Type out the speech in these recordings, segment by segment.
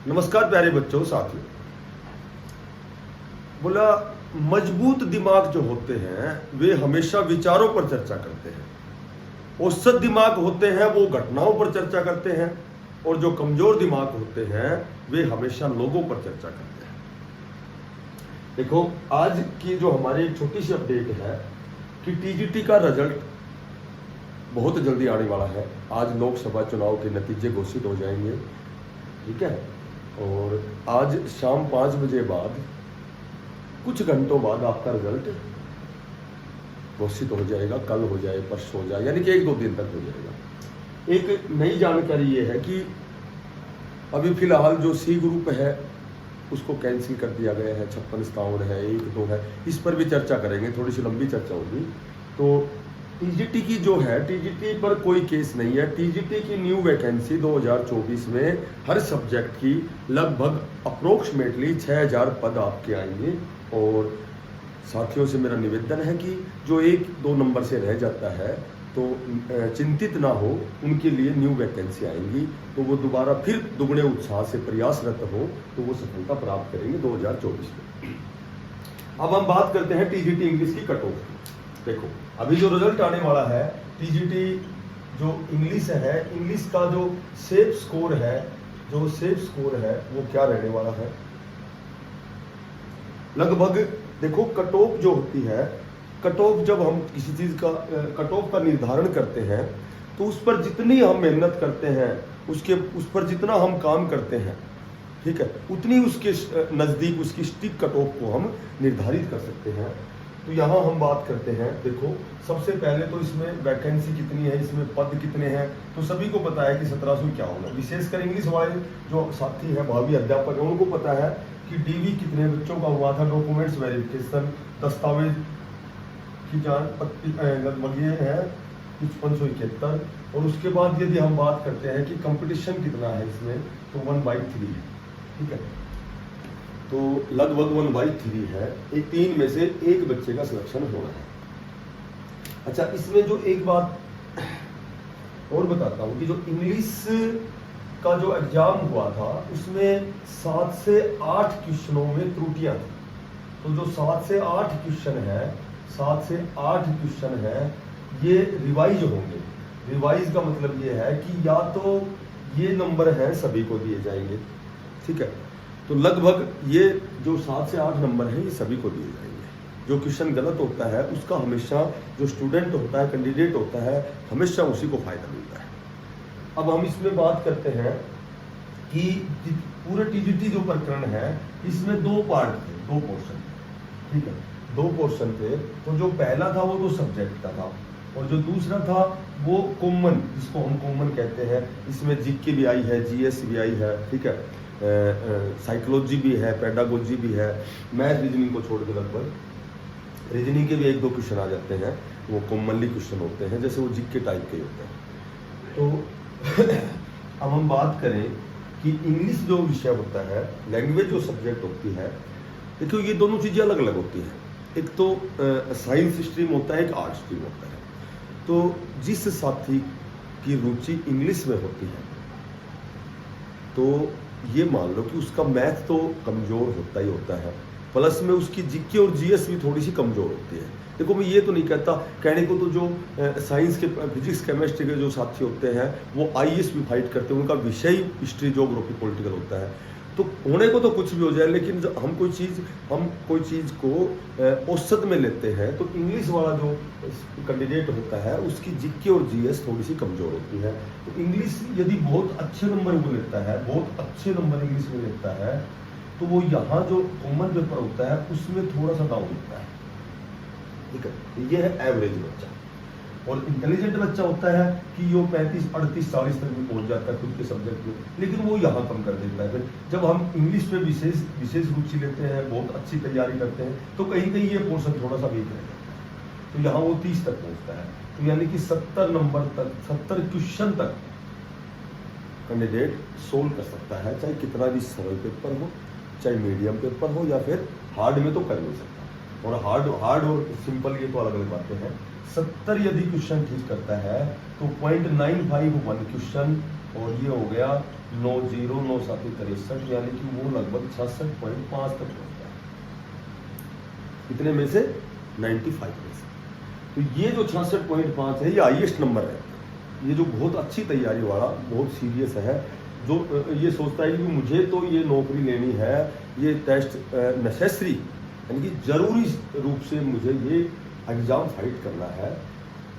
नमस्कार प्यारे बच्चों साथियों। बोला मजबूत दिमाग जो होते हैं वे हमेशा विचारों पर चर्चा करते हैं। औसत दिमाग होते हैं वो घटनाओं पर चर्चा करते हैं, और जो कमजोर दिमाग होते हैं वे हमेशा लोगों पर चर्चा करते हैं। देखो आज की जो हमारी छोटी सी अपडेट है कि टीजीटी का रिजल्ट बहुत जल्दी आने वाला है। आज लोकसभा चुनाव के नतीजे घोषित हो जाएंगे, ठीक है। और आज शाम 5 बजे बाद कुछ घंटों बाद आपका रिजल्ट घोषित हो जाएगा। कल हो जाए, परसों हो जाए, यानी कि 1-2 दिन तक हो जाएगा। एक नई जानकारी ये है कि अभी फिलहाल जो सी ग्रुप है उसको कैंसिल कर दिया गया है। 56 है, 1-2 है, इस पर भी चर्चा करेंगे, थोड़ी सी लंबी चर्चा होगी। तो टीजीटी की जो है, टीजीटी पर कोई केस नहीं है। टीजीटी की न्यू वैकेंसी 2024 में हर सब्जेक्ट की लगभग अप्रोक्सीमेटली 6000 पद आपके आएंगे। और साथियों से मेरा निवेदन है कि जो 1-2 नंबर से रह जाता है तो चिंतित ना हो, उनके लिए न्यू वैकेंसी आएंगी तो वो दोबारा फिर दुगने उत्साह से प्रयासरत हो तो वो सफलता प्राप्त करेंगे 2024 में। अब हम बात करते हैं टीजीटी इंग्लिश की कट ऑफ। देखो अभी जो रिजल्ट आने वाला है टीजीटी जो इंग्लिश है, इंग्लिश का जो सेफ स्कोर है, वो क्या रहने वाला है। लगभग देखो कट ऑफ जो होती है, कट ऑफ जब हम किसी चीज का कट ऑफ का निर्धारण करते हैं तो उस पर जितनी हम मेहनत करते हैं, उस पर जितना हम काम करते हैं, ठीक है, उतनी उसके नजदीक उसकी स्टिक कट ऑफ को हम निर्धारित कर सकते हैं। तो यहाँ हम बात करते हैं। देखो सबसे पहले तो इसमें वैकेंसी कितनी है, इसमें पद कितने हैं, तो सभी को पता है कि 1751। विशेषकर इंग्लिश वाले जो साथी हैं, भावी अध्यापक हैं, उनको पता है कि डीवी कितने बच्चों का हुआ था, डॉक्यूमेंट्स वेरिफिकेशन, दस्तावेज की जान लगभग ये है 5571। और उसके बाद यदि हम बात करते हैं कि कंपटीशन कितना है इसमें, तो 1/3 है, ठीक है। तो लगभग 1/3 है। 3 में से 1 बच्चे का सिलेक्शन होना है। अच्छा, इसमें जो एक बात और बताता हूँ कि जो इंग्लिश का जो एग्जाम हुआ था उसमें 7 से 8 क्वेश्चनों में त्रुटियां थी। तो जो 7 से 8 क्वेश्चन है ये रिवाइज होंगे। रिवाइज का मतलब ये है कि या तो ये नंबर है सभी को दिए जाएंगे, ठीक है। तो लगभग ये जो 7 से 8 नंबर है ये सभी को दिए जाएंगे। जो क्वेश्चन गलत होता है उसका हमेशा जो स्टूडेंट होता है, कैंडिडेट होता है, हमेशा उसी को फायदा मिलता है। अब हम इसमें बात करते हैं कि पूरे टीजीटी जो प्रकरण है इसमें 2 पार्ट थे, 2 पोर्शन, ठीक है, 2 पोर्शन थे। तो जो पहला था वो तो सब्जेक्ट का था, और जो दूसरा था वो कॉमन, जिसको हम कॉमन कहते हैं। इसमें जीके भी आई है, जीएस भी आई है, ठीक है, साइकोलॉजी भी है, पेडागोजी भी है, मैथ रीजनिंग को छोड़ के लगभग रीजनिंग के भी 1-2 क्वेश्चन आ जाते हैं, वो कॉमनली क्वेश्चन होते हैं, जैसे वो जीके टाइप के होते हैं। तो अब हम बात करें कि इंग्लिश जो विषय होता है, लैंग्वेज जो सब्जेक्ट होती है, देखो ये दोनों चीज़ें अलग अलग होती हैं। एक तो साइंस स्ट्रीम होता है, एक आर्ट स्ट्रीम होता है। तो जिस साथी की रुचि इंग्लिश में होती है तो ये मान लो कि उसका मैथ तो कमज़ोर होता ही होता है, प्लस में उसकी जीके और जीएस भी थोड़ी सी कमज़ोर होती है। देखो मैं ये तो नहीं कहता, कहने को तो जो साइंस के फिजिक्स केमिस्ट्री के जो साथी होते हैं वो आईएएस भी फाइट करते हैं, उनका विषय हिस्ट्री ज्योग्राफी पॉलिटिकल होता है। तो होने को तो कुछ भी हो जाए, लेकिन जब हम कोई चीज़ को औसत में लेते हैं तो इंग्लिश वाला जो कैंडिडेट होता है उसकी जीके और जीएस थोड़ी सी कमज़ोर होती है। तो इंग्लिश यदि बहुत अच्छे नंबर वो लेता है, बहुत अच्छे नंबर इंग्लिश में लेता है, तो वो यहाँ जो कॉमन पेपर होता है उसमें थोड़ा सा डाउन होता है, ठीक है। ये है एवरेज बच्चा। और इंटेलिजेंट बच्चा होता है कि वो 35, 38, 40 तक भी पहुंच जाता है खुद के सब्जेक्ट में, लेकिन वो यहाँ कम कर देता है। फिर जब हम इंग्लिश पे विशेष रुचि लेते हैं, बहुत अच्छी तैयारी करते हैं, तो कहीं कहीं ये पोर्शन थोड़ा सा वीक रहता है, तो यहाँ वो 30 तक पहुँचता है। तो यानी कि 70 नंबर तक, 70 क्वेश्चन तक कैंडिडेट सोल्व कर सकता है, चाहे कितना भी सरल पेपर हो, चाहे मीडियम पेपर हो, या फिर हार्ड में तो कर नहीं सकता। और हार्ड और सिंपल ये तो अलग अलग बातें हैं। 70 यदि क्वेश्चन ठीक करता है तो 0.95 1 क्वेश्चन और ये हो गया 909763, यानी कि वो लगभग 66.5 तक पहुंचता है। कितने में से? 95 में से। तो ये जो 66.5 है ये हाईएस्ट नंबर है। ये जो बहुत अच्छी तैयारी वाला, बहुत सीरियस है, जो ये सोचता है कि मुझे तो ये नौकरी लेनी है, ये टेस्ट नेसेसरी यानी कि जरूरी रूप से मुझे ये एग्जाम फाइट करना है,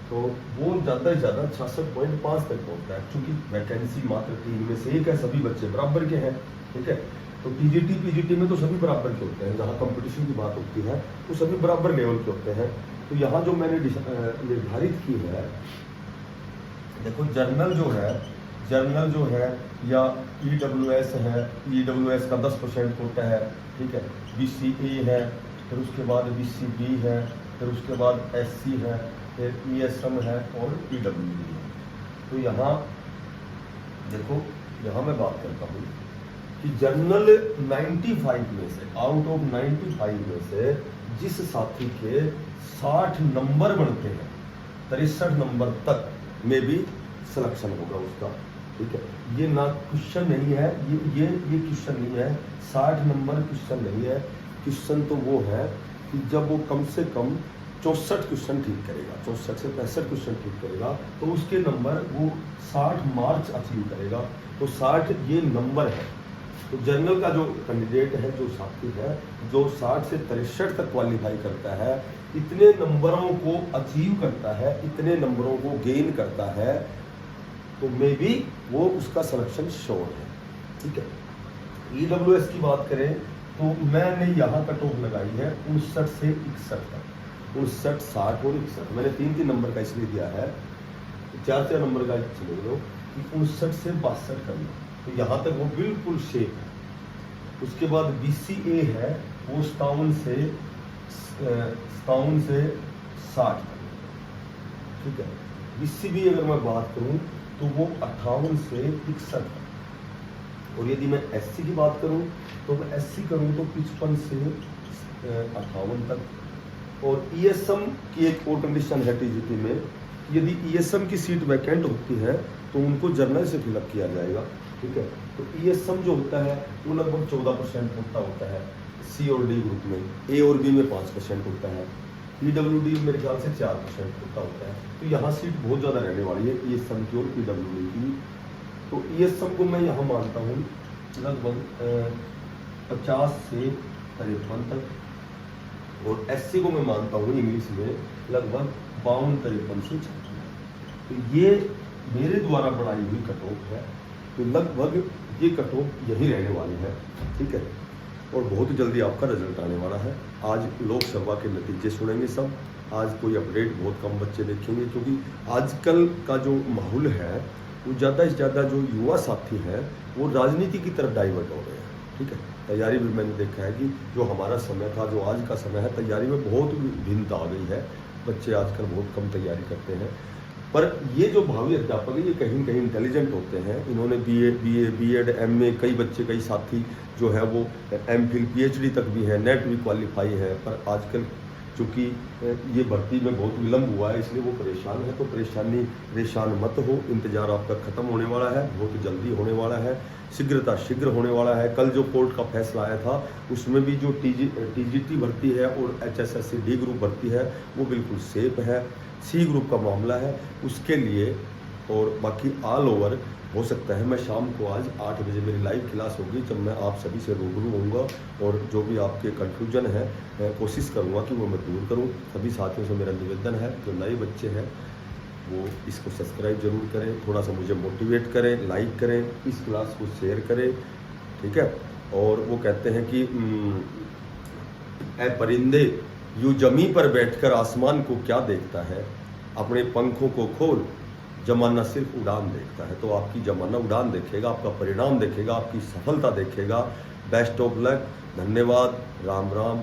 तो वो ज़्यादा से ज़्यादा 66.5 तक पहुँचता है। क्योंकि वैकेंसी मात्र 3 में से 1 है, सभी बच्चे बराबर के हैं, ठीक है। तो टीजीटी पीजीटी में तो सभी बराबर के होते हैं, जहाँ कंपटीशन की बात होती है वो सभी बराबर लेवल के होते हैं। तो यहाँ जो मैंने निर्धारित की है, देखो जर्नल जो है या EWS है, EWS का 10% कोटा है, ठीक है। BCA है, फिर उसके बाद BCB है, फिर उसके बाद SC है, फिर ESM है और PWD है। तो यहाँ देखो, यहाँ मैं बात करता हूँ कि जनरल 95 में से, आउट ऑफ 95 में से जिस साथी के 60 नंबर बनते हैं, 63 नंबर तक में भी सिलेक्शन होगा उसका, ठीक है। ये ना क्वेश्चन नहीं है, ये क्वेश्चन नहीं है, 60 नंबर क्वेश्चन नहीं है। क्वेश्चन तो वो है कि जब वो कम से कम 64 क्वेश्चन ठीक करेगा, 64 से 65 क्वेश्चन ठीक करेगा, तो उसके नंबर वो 60 मार्क्स अचीव करेगा। तो 60 ये नंबर है। तो जनरल का जो कैंडिडेट है, जो साथी है, जो 60 से 63 तक क्वालिफाई करता है, इतने नंबरों को अचीव करता है, इतने नंबरों को गेन करता है, तो मे बी वो उसका सिलेक्शन श्योर है, ठीक है। EWS की बात करें तो मैंने यहाँ कट ऑफ लगाई है 59 से 61 तक, 59, 60 और 61। मैंने 3 नंबर का इसलिए दिया है, 4 नंबर का चले लो कि 59 से 62 करना, तो यहाँ तक वो बिल्कुल सेफ है। उसके बाद BCA है, वो 57 से 60 तक, ठीक है। BCB अगर मैं बात करूँ तो वो 58 से 61 तक। और यदि मैं SC की बात करूं तो मैं SC करूं तो 55 से 58 तक। और ESM की एक और कंडीशन है TGT में, यदि ESM की सीट वैकेंट होती है तो उनको जर्नल से फिलअप किया जाएगा, ठीक है। तो ESM जो होता है वो लगभग 14% होता है C और D ग्रुप में, A और B में 5% होता है, PWD मेरे ख्याल से 4% होता है। तो यहाँ सीट बहुत ज़्यादा रहने वाली है ESM की और PWD की। तो ESM को मैं यहाँ मानता हूँ लगभग 50 से 53 तक, और SC को मैं मानता हूँ इंग्लिश में लगभग 52-53 से 56। तो ये मेरे द्वारा बनाई हुई कट ऑफ है, तो लगभग ये कट ऑफ यही रहने वाली है, ठीक है। और बहुत जल्दी आपका रिजल्ट आने वाला है। आज लोकसभा के नतीजे सुनेंगे सब, आज कोई अपडेट बहुत कम बच्चे देखेंगे, क्योंकि आजकल का जो माहौल है वो ज़्यादा से ज़्यादा जो युवा साथी हैं वो राजनीति की तरफ डाइवर्ट हो रहे हैं, ठीक है। तैयारी में मैंने देखा है कि जो हमारा समय था, जो आज का समय है, तैयारी में बहुत भिन्नता आ गई है। बच्चे आजकल बहुत कम तैयारी करते हैं, पर ये जो भावी अध्यापक है ये कहीं कहीं इंटेलिजेंट होते हैं। इन्होंने BEd MA, कई बच्चे, कई साथी जो है वो MPhil PhD तक भी है, नेट भी क्वालिफाई है। पर आजकल चूँकि ये भर्ती में बहुत विलम्ब हुआ है, इसलिए वो परेशान है। तो परेशान मत हो, इंतज़ार आपका ख़त्म होने वाला है, बहुत जल्दी होने वाला है, शीघ्र होने वाला है। कल जो कोर्ट का फैसला आया था उसमें भी जो TGT भर्ती है और HSSC D ग्रुप भर्ती है वो बिल्कुल सेफ है। C ग्रुप का मामला है उसके लिए, और बाकी ऑल ओवर हो सकता है मैं शाम को आज 8 बजे मेरी लाइव क्लास होगी, जब मैं आप सभी से रूबरू होऊंगा और जो भी आपके कन्फ्यूजन है मैं कोशिश करूंगा कि वो मैं दूर करूं। सभी साथियों से मेरा निवेदन है, जो नए बच्चे हैं वो इसको सब्सक्राइब जरूर करें, थोड़ा सा मुझे मोटिवेट करें, लाइक करें, इस क्लास को शेयर करें, ठीक है। और वो कहते हैं कि ऐ परिंदे यूं जमी पर बैठकर आसमान को क्या देखता है, अपने पंखों को खोल, जमाना सिर्फ उड़ान देखता है। तो आपकी जमाना उड़ान देखेगा, आपका परिणाम देखेगा, आपकी सफलता देखेगा। बेस्ट ऑफ लक, धन्यवाद, राम राम।